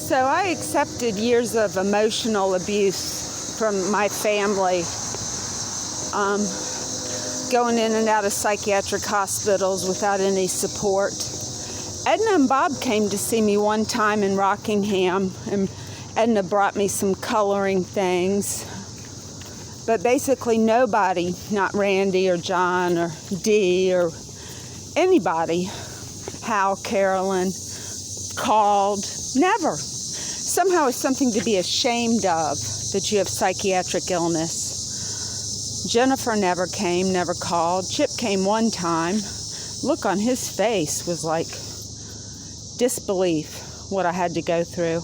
So I accepted years of emotional abuse from my family, going in and out of psychiatric hospitals without any support. Edna and Bob came to see me one time in Rockingham, and Edna brought me some coloring things. But basically nobody, not Randy or John or Dee or anybody, Hal, Carolyn, called. Never. Somehow it's something to be ashamed of that you have psychiatric illness. Jennifer never came, never called. Chip came one time. Look on his face was like disbelief, what I had to go through.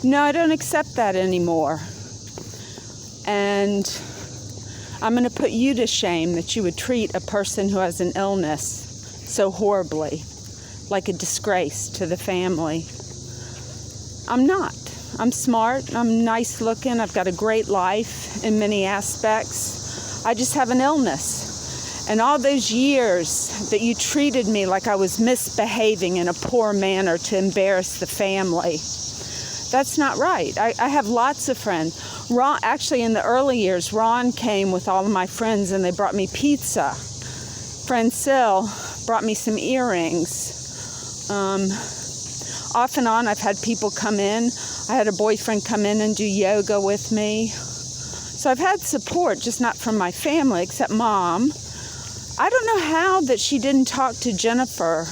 No, I don't accept that anymore. And I'm going to put you to shame that you would treat a person who has an illness so horribly, like a disgrace to the family. I'm not. I'm smart. I'm nice looking. I've got a great life in many aspects. I just have an illness. And all those years that you treated me like I was misbehaving in a poor manner to embarrass the family, that's not right. I have lots of friends. Ron, actually, in the early years, Ron came with all of my friends and they brought me pizza. Friend Sil brought me some earrings. Off and on, I've had people come in. I had a boyfriend come in and do yoga with me. So I've had support, just not from my family, except Mom. I don't know how that she didn't talk to Jennifer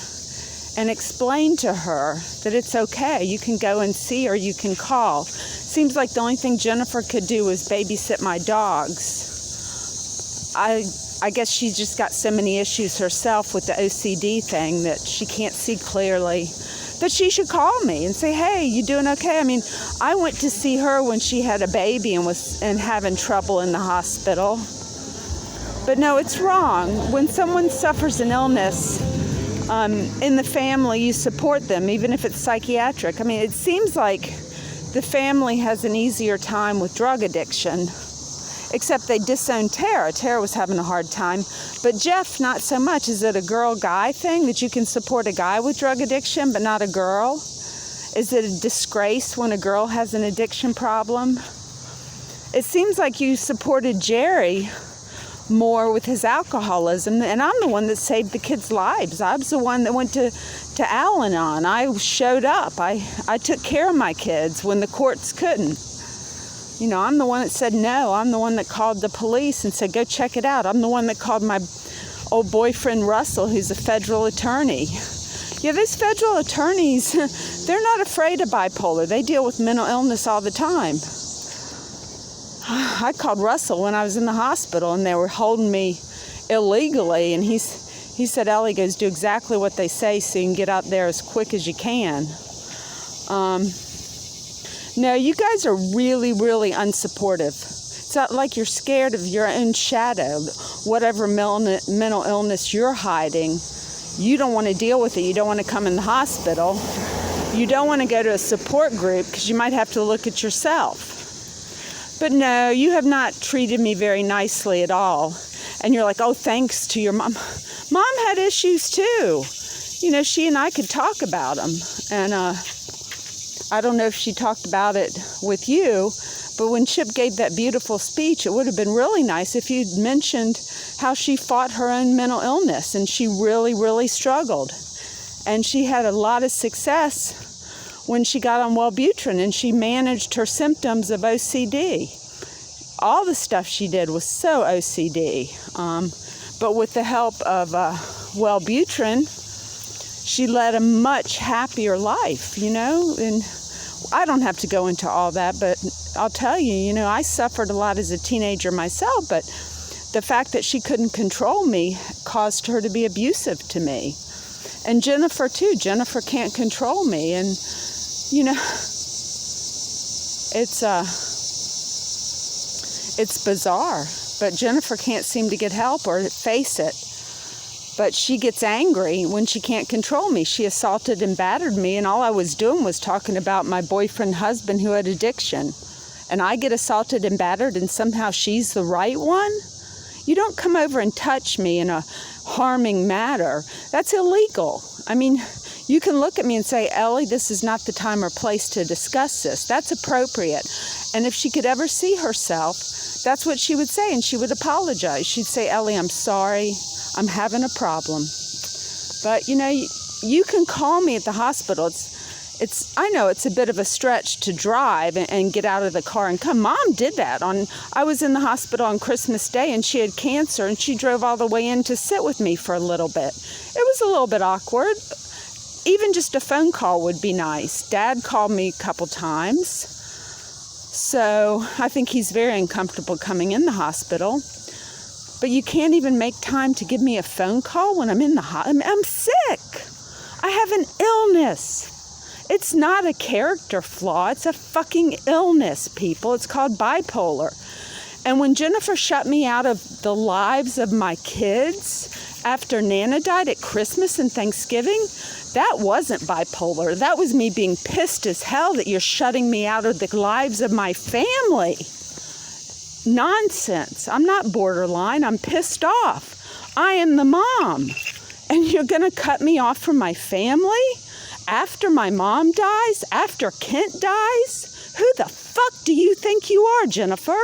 and explain to her that it's okay. You can go and see her, you can call. Seems like the only thing Jennifer could do was babysit my dogs. I guess she's just got so many issues herself with the OCD thing that she can't see clearly. But she should call me and say, hey, you doing okay? I mean, I went to see her when she had a baby and was having trouble in the hospital. But no, it's wrong. When someone suffers an illness in the family, you support them, even if it's psychiatric. I mean, it seems like the family has an easier time with drug addiction, except they disown Tara. Tara was having a hard time. But Jeff, not so much. Is it a girl-guy thing that you can support a guy with drug addiction but not a girl? Is it a disgrace when a girl has an addiction problem? It seems like you supported Jerry more with his alcoholism, and I'm the one that saved the kids' lives. I was the one that went to Al-Anon. I showed up. I took care of my kids when the courts couldn't. You know, I'm the one that said no. I'm the one that called the police and said, go check it out. I'm the one that called my old boyfriend, Russell, who's a federal attorney. Yeah, these federal attorneys, they're not afraid of bipolar. They deal with mental illness all the time. I called Russell when I was in the hospital and they were holding me illegally. And he said, Ellie, goes, do exactly what they say so you can get out there as quick as you can. No, you guys are really, really unsupportive. It's not like you're scared of your own shadow. Whatever mental illness you're hiding, you don't want to deal with it. You don't want to come in the hospital. You don't want to go to a support group because you might have to look at yourself. But no, you have not treated me very nicely at all. And you're like, oh, thanks to your mom. Mom had issues too. You know, she and I could talk about them. And I don't know if she talked about it with you, but when Chip gave that beautiful speech, it would have been really nice if you'd mentioned how she fought her own mental illness and she really, really struggled. And she had a lot of success when she got on Wellbutrin and she managed her symptoms of OCD. All the stuff she did was so OCD. But with the help of Wellbutrin, she led a much happier life, you know, and I don't have to go into all that, but I'll tell you, you know, I suffered a lot as a teenager myself, but the fact that she couldn't control me caused her to be abusive to me. And Jennifer, too. Jennifer can't control me, and, you know, it's bizarre, but Jennifer can't seem to get help or face it. But she gets angry when she can't control me. She assaulted and battered me, and all I was doing was talking about my boyfriend husband who had addiction. And I get assaulted and battered, and somehow she's the right one? You don't come over and touch me in a harming manner. That's illegal. I mean, you can look at me and say, Ellie, this is not the time or place to discuss this. That's appropriate. And if she could ever see herself, that's what she would say, and she would apologize. She'd say, Ellie, I'm sorry. I'm having a problem. But, you know, you can call me at the hospital. I know it's a bit of a stretch to drive and get out of the car and come. Mom did that. I was in the hospital on Christmas Day, and she had cancer, and she drove all the way in to sit with me for a little bit. It was a little bit awkward. Even just a phone call would be nice. Dad called me a couple times. So I think he's very uncomfortable coming in the hospital. But you can't even make time to give me a phone call when I'm in the hospital. I'm sick. I have an illness. It's not a character flaw. It's a fucking illness, people. It's called bipolar. And when Jennifer shut me out of the lives of my kids after Nana died at Christmas and Thanksgiving, that wasn't bipolar. That was me being pissed as hell that you're shutting me out of the lives of my family. Nonsense. I'm not borderline. I'm pissed off. I am the mom. And you're going to cut me off from my family? After my mom dies? After Kent dies? Who the fuck do you think you are, Jennifer?